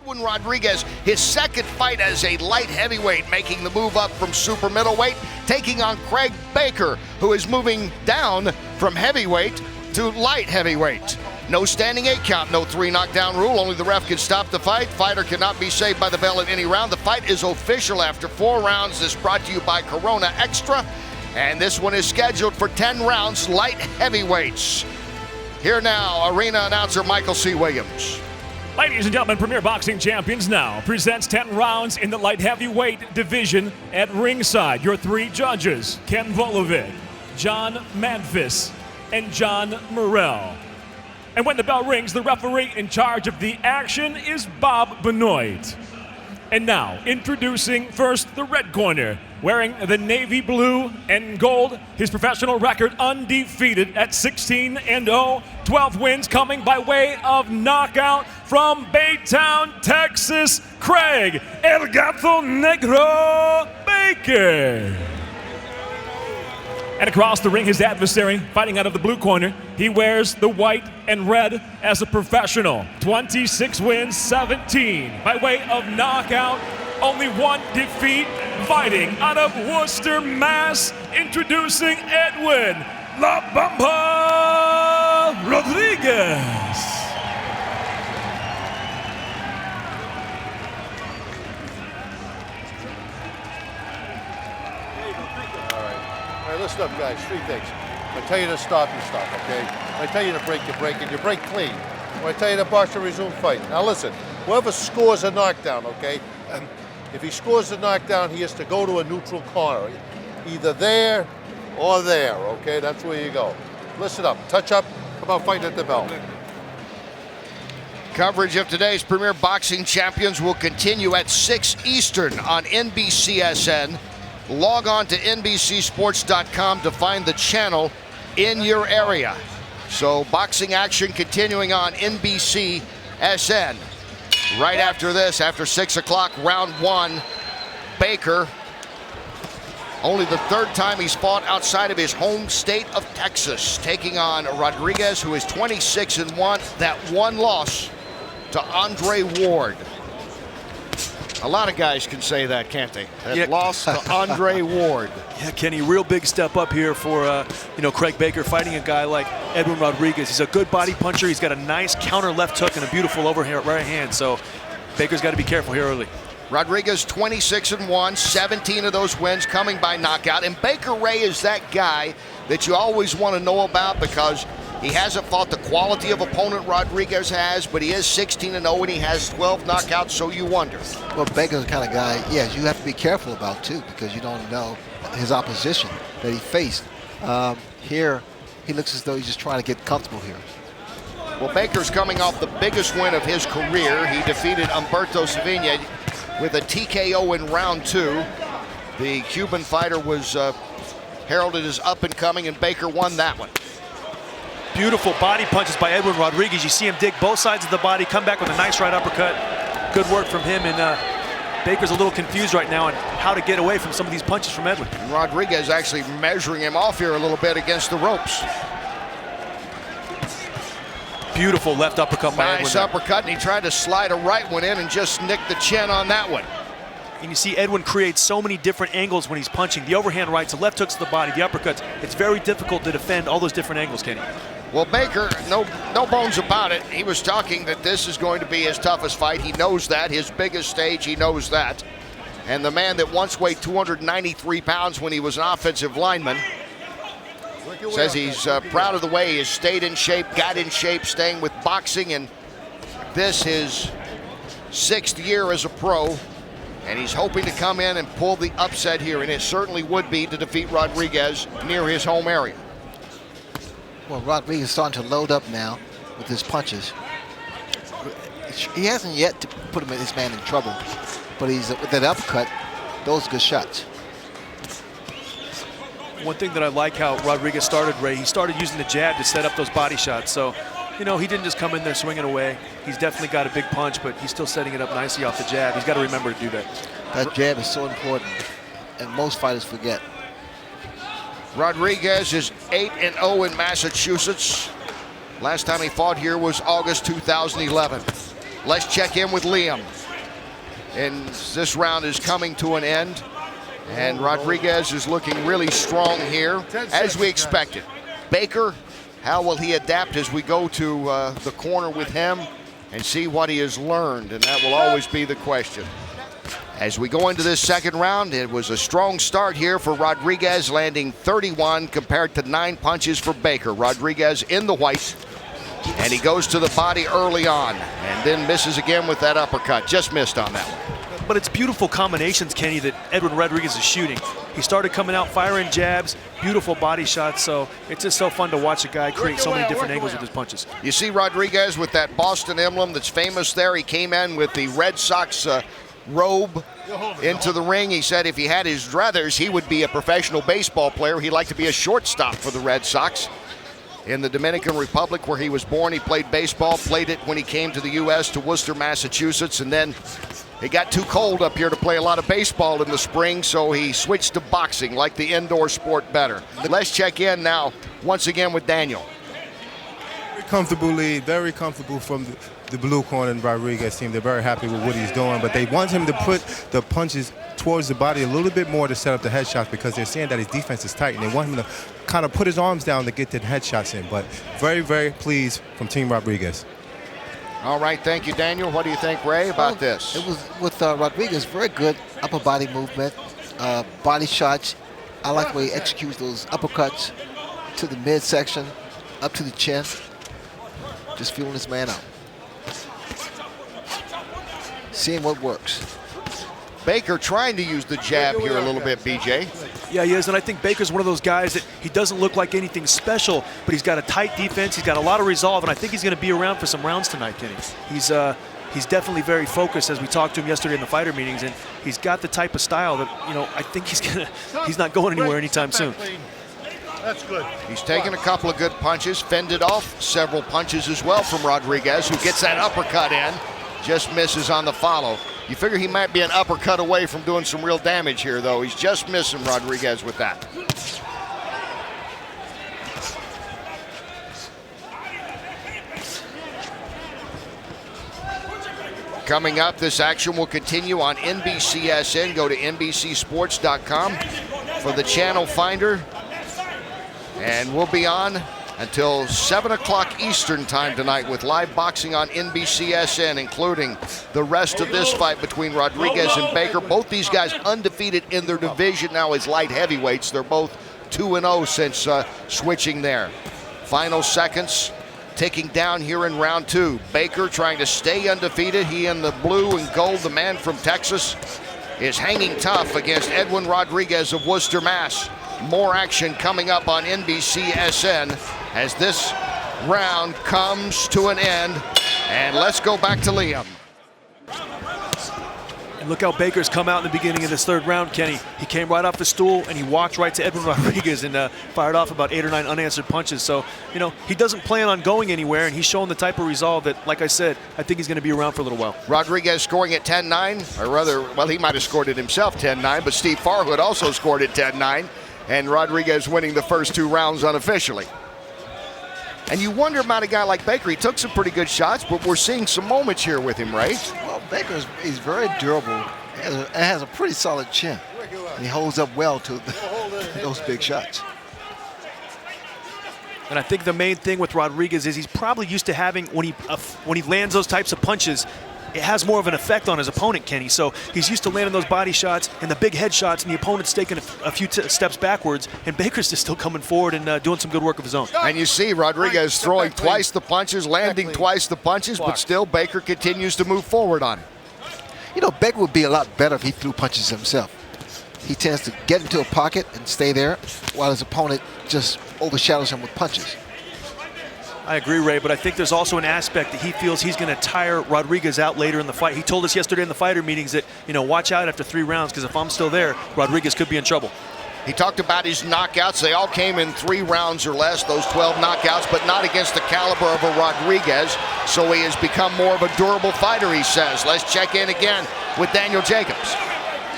Edwin Rodriguez, his second fight as a light heavyweight, making the move up from super middleweight, taking on Craig Baker, who is moving down from heavyweight to light heavyweight. No standing 8 count, no 3 knockdown rule. Only the ref can stop the fight. Fighter cannot be saved by the bell in any round. The fight is official after 4 rounds. This brought to you by Corona Extra. And this one is scheduled for 10 rounds, light heavyweights. Here now, arena announcer Michael C. Williams. Ladies and gentlemen, Premier Boxing Champions now presents 10 rounds in the light heavyweight division. At ringside, your 3 judges, Ken Volovic, John Manfis, and John Morrell. And when the bell rings, the referee in charge of the action is Bob Benoit. And now, introducing first the red corner, wearing the navy blue and gold, his professional record undefeated at 16-0, 12 wins coming by way of knockout from Baytown, Texas, Craig El Gato Negro Baker. And across the ring, his adversary, fighting out of the blue corner, he wears the white and red as a professional. 26 wins, 17 by way of knockout, only 1 defeat, fighting out of Worcester, Mass, introducing Edwin La Bamba Rodriguez. All right, listen up, guys. 3 things. When I tell you to stop, you stop, okay? When I tell you to break, you break, and you break clean. When I tell you to box, you resume fight. Now listen, whoever scores a knockdown, okay? If he scores a knockdown, he has to go to a neutral corner. Either there or there, okay? That's where you go. Listen up, touch up, come out fighting at the bell. Coverage of today's Premier Boxing Champions will continue at 6 Eastern on NBCSN. Log on to NBCSports.com to find the channel in your area. So boxing action continuing on NBCSN. Right after this, after 6 o'clock, round 1, Baker. Only the 3rd time he's fought outside of his home state of Texas, taking on Rodriguez, who is 26-1. That 1 loss to Andre Ward. A lot of guys can say that, can't they? That loss to Andre Ward. Yeah, Kenny, real big step up here for Craig Baker, fighting a guy like Edwin Rodriguez. He's a good body puncher. He's got a nice counter left hook and a beautiful overhand right hand. So Baker's got to be careful here early. Rodriguez 26-1, 17 of those wins coming by knockout. And Baker Ray is that guy that you always want to know about because he hasn't fought the quality of opponent Rodriguez has, but he is 16-0 and he has 12 knockouts, so you wonder. Well, Baker's the kind of guy, yes, you have to be careful about too because you don't know his opposition that he faced. Here, he looks as though he's just trying to get comfortable here. Well, Baker's coming off the biggest win of his career. He defeated Humberto Sevilla with a TKO in round 2. The Cuban fighter was heralded as up and coming, and Baker won that one. Beautiful body punches by Edwin Rodriguez. You see him dig both sides of the body, come back with a nice right uppercut. Good work from him, and Baker's a little confused right now on how to get away from some of these punches from Edwin. And Rodriguez actually measuring him off here a little bit against the ropes. Beautiful left uppercut by Edwin. Nice uppercut, and he tried to slide a right one in and just nicked the chin on that one. And you see Edwin creates so many different angles when he's punching. The overhand rights, the left hooks to the body, the uppercuts. It's very difficult to defend all those different angles, Kenny. Well, Baker, no bones about it. He was talking that this is going to be his toughest fight. He knows that. His biggest stage, he knows that. And the man that once weighed 293 pounds when he was an offensive lineman says he's proud of the way he has stayed in shape, got in shape, staying with boxing, and this his 6th year as a pro. And he's hoping to come in and pull the upset here, and it certainly would be to defeat Rodriguez near his home area. Well, Rodriguez is starting to load up now with his punches. He hasn't yet to put his man in trouble, but he's with that uppercut, those are good shots. One thing that I like how Rodriguez started, Ray, he started using the jab to set up those body shots. So, he didn't just come in there swinging away. He's definitely got a big punch, but he's still setting it up nicely off the jab. He's got to remember to do that. That jab is so important, and most fighters forget. Rodriguez is 8-0 in Massachusetts. Last time he fought here was August 2011. Let's check in with Liam. And this round is coming to an end. And Rodriguez is looking really strong here, as we expected. Baker, how will he adapt as we go to the corner with him and see what he has learned? And that will always be the question. As we go into this second round, it was a strong start here for Rodriguez, landing 31 compared to 9 punches for Baker. Rodriguez in the white, and he goes to the body early on and then misses again with that uppercut. Just missed on that one. But it's beautiful combinations, Kenny, that Edwin Rodriguez is shooting. He started coming out firing jabs, beautiful body shots, so it's just so fun to watch a guy create so many different angles with his punches. You see Rodriguez with that Boston emblem that's famous there. He came in with the Red Sox robe into the ring. He said if he had his druthers, he would be a professional baseball player. He'd like to be a shortstop for the Red Sox. In the Dominican Republic, where he was born, he played baseball, played it when he came to the U.S. to Worcester, Massachusetts, and then it got too cold up here to play a lot of baseball in the spring, so he switched to boxing, like the indoor sport better. Let's check in now, once again, with Daniel. Very comfortable lead, very comfortable from the blue corner and Rodriguez team. They're very happy with what he's doing, but they want him to put the punches towards the body a little bit more to set up the headshots, because they're saying that his defense is tight, and they want him to kind of put his arms down to get the headshots in. But very, very pleased from Team Rodriguez. All right, thank you, Daniel. What do you think, Ray, about this? It was with Rodriguez, very good upper body movement, body shots. I like the way he executes those uppercuts to the midsection, up to the chin. Just feeling this man out. Seeing what works. Baker trying to use the jab here a little bit, BJ. Yeah, he is, and I think Baker's one of those guys that he doesn't look like anything special, but he's got a tight defense, he's got a lot of resolve, and I think he's going to be around for some rounds tonight, Kenny. He's definitely very focused, as we talked to him yesterday in the fighter meetings, and he's got the type of style that, you know, I think he's not going anywhere anytime soon. That's good. He's taken a couple of good punches, fended off several punches as well from Rodriguez, who gets that uppercut in, just misses on the follow. You figure he might be an uppercut away from doing some real damage here, though. He's just missing Rodriguez with that. Coming up, this action will continue on NBCSN. Go to NBCSports.com for the channel finder. And we'll be on until 7 o'clock Eastern time tonight with live boxing on NBCSN, including the rest of this fight between Rodriguez and Baker. Both these guys undefeated in their division now as light heavyweights. They're both 2-0 since switching there. Final seconds ticking down here in round 2. Baker trying to stay undefeated. He in the blue and gold, the man from Texas, is hanging tough against Edwin Rodriguez of Worcester, Mass. More action coming up on NBCSN as this round comes to an end. And let's go back to Liam. And look how Baker's come out in the beginning of this third round, Kenny. He came right off the stool and he walked right to Edwin Rodriguez and fired off about 8 or 9 unanswered punches. So, you know, he doesn't plan on going anywhere, and he's showing the type of resolve that, like I said, I think he's going to be around for a little while. Rodriguez scoring at 10-9, or rather, well, he might have scored it himself 10-9, but Steve Farhood also scored it 10-9. And Rodriguez winning the first 2 rounds unofficially. And you wonder about a guy like Baker. He took some pretty good shots, but we're seeing some moments here with him, right? Well, he's very durable. He has a pretty solid chin. And he holds up well to those big shots. And I think the main thing with Rodriguez is he's probably used to having, when he lands those types of punches, it has more of an effect on his opponent, Kenny. So he's used to landing those body shots and the big head shots, and the opponent's taking a few steps backwards, and Baker's just still coming forward and doing some good work of his own. And you see Rodriguez throwing twice the punches, landing twice the punches, but still Baker continues to move forward on him. You know, Baker would be a lot better if he threw punches himself. He tends to get into a pocket and stay there, while his opponent just overshadows him with punches. I agree, Ray, but I think there's also an aspect that he feels he's going to tire Rodriguez out later in the fight. He told us yesterday in the fighter meetings that, you know, watch out after 3 rounds, because if I'm still there, Rodriguez could be in trouble. He talked about his knockouts. They all came in 3 rounds or less, those 12 knockouts, but not against the caliber of a Rodriguez. So he has become more of a durable fighter, he says. Let's check in again with Daniel Jacobs.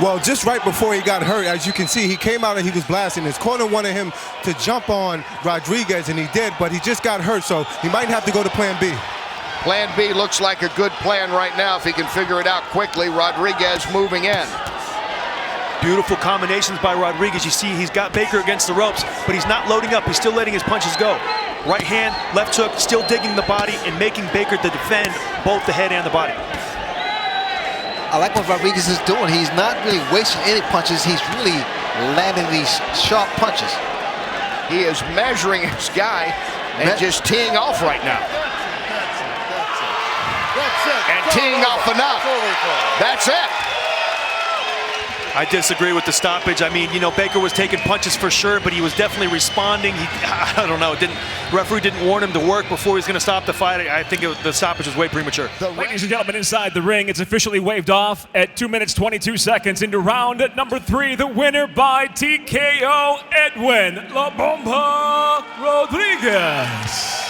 Well, just right before he got hurt, as you can see, he came out and he was blasting. His corner wanted him to jump on Rodriguez, and he did, but he just got hurt, so he might have to go to plan B. Plan B looks like a good plan right now if he can figure it out quickly. Rodriguez moving in. Beautiful combinations by Rodriguez. You see he's got Baker against the ropes, but he's not loading up. He's still letting his punches go. Right hand, left hook, still digging the body and making Baker to defend both the head and the body. I like what Rodriguez is doing. He's not really wasting any punches. He's really landing these sharp punches. He is measuring his guy and just teeing off right now. That's it. And teeing off enough. That's it. I disagree with the stoppage. I mean, you know, Baker was taking punches for sure, but he was definitely responding. I don't know. Referee didn't warn him to work before he was going to stop the fight. I think the stoppage was way premature. Ladies and gentlemen, inside the ring, it's officially waved off at 2 minutes 22 seconds into round number 3. The winner by TKO, Edwin La Bomba Rodriguez.